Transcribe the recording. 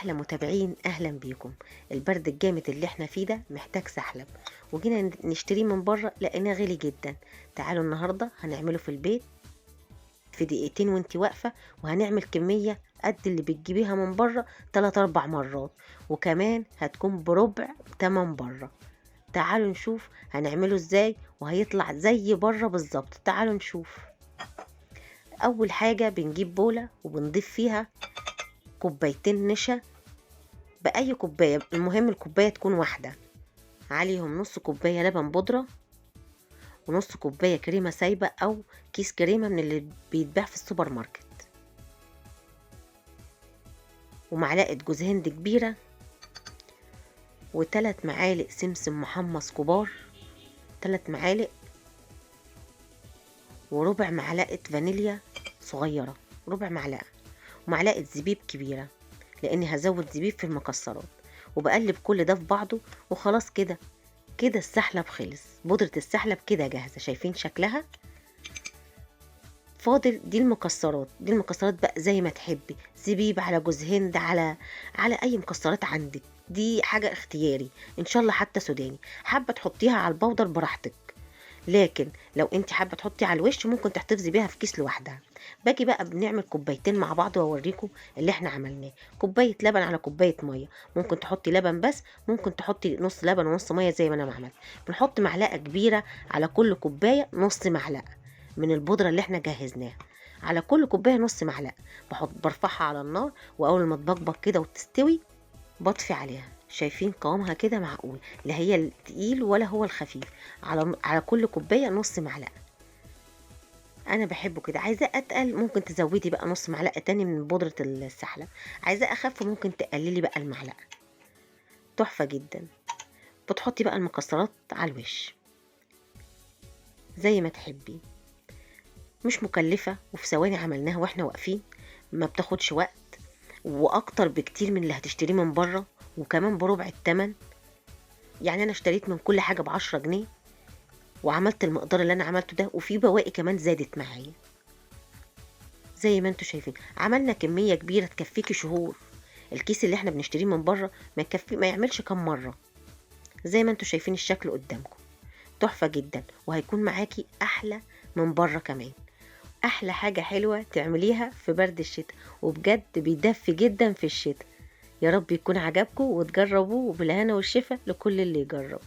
احلى متابعين، اهلا بيكم. البرد الجامد اللي احنا فيه ده محتاج سحلب، وجينا نشتريه من بره لقيناه غالي جدا. تعالوا النهارده هنعمله في البيت في دقيقتين وانتي واقفه، وهنعمل كميه قد اللي بتجيبيها من بره 3 4 مرات، وكمان هتكون بربع تمن بره. تعالوا نشوف هنعمله ازاي وهيطلع زي بره بالظبط. تعالوا نشوف. اول حاجه بنجيب بوله وبنضيف فيها كوبايتين نشا، بأي كوباية، المهم الكوباية تكون واحدة، عليهم نص كوباية لبن بودرة، ونص كوباية كريمة سايبة أو كيس كريمة من اللي بيتباع في السوبر ماركت، ومعلقة جوز هند كبيرة، و3 معالق سمسم محمص كبار، 3 معالق، وربع معلقة فانيليا صغيرة، ربع معلقة، ومعلقة زبيب كبيرة لأني هزود زبيب في المكسرات. وبقلب كل ده في بعضه وخلاص. كده كده السحلب خلص. بودرة السحلب كده جاهزة، شايفين شكلها؟ فاضل دي المكسرات. دي المكسرات بقى زي ما تحبي، زبيب على جوز هند على اي مكسرات عندك، دي حاجة اختياري. ان شاء الله حتى سوداني، حابة تحطيها على البودر براحتك، لكن لو انت حابة تحطي على الوش ممكن تحتفظي بيها في كيس لوحدها. باجي بقى بنعمل كوبايتين مع بعض واوريكم اللي احنا عملناه. كوباية لبن على كوباية مية، ممكن تحطي لبن بس، ممكن تحطي نص لبن ونص مية زي ما انا عملت. بنحط معلقة كبيرة على كل كوباية، نص معلقة من البودرة اللي احنا جهزناها على كل كوباية، نص معلقة. برفعها على النار، واول ما تبقبق كده وتستوي بطفي عليها. شايفين قوامها كده معقول، لا هي التقيل ولا هو الخفيف. على كل كوبايه نص معلقه. انا بحبه كده. عايزاه اتقل ممكن تزودي بقى نص معلقه تاني من بودره السحلب، عايزاه اخف ممكن تقللي بقى المعلقه. تحفه جدا. بتحطي بقى المكسرات على الوش زي ما تحبي، مش مكلفه، وفي ثواني عملناها واحنا واقفين، ما بتاخدش وقت، واكتر بكتير من اللي هتشتريه من بره، وكمان بربع التمن. يعني انا اشتريت من كل حاجه ب10 جنيه، وعملت المقدار اللي انا عملته ده، وفي بواقي كمان زادت معايا. زي ما انتوا شايفين عملنا كميه كبيره تكفيكي شهور. الكيس اللي احنا بنشتريه من بره ما يكفي، ما يعملش كام مره. زي ما انتوا شايفين الشكل قدامكم، تحفه جدا، وهيكون معاكي احلى من بره كمان. احلى حاجه حلوه تعمليها في برد الشتاء، وبجد بيدفي جدا في الشتاء. يا رب يكون عجبكم وتجربوه، وبالهنا والشفا لكل اللي يجرب.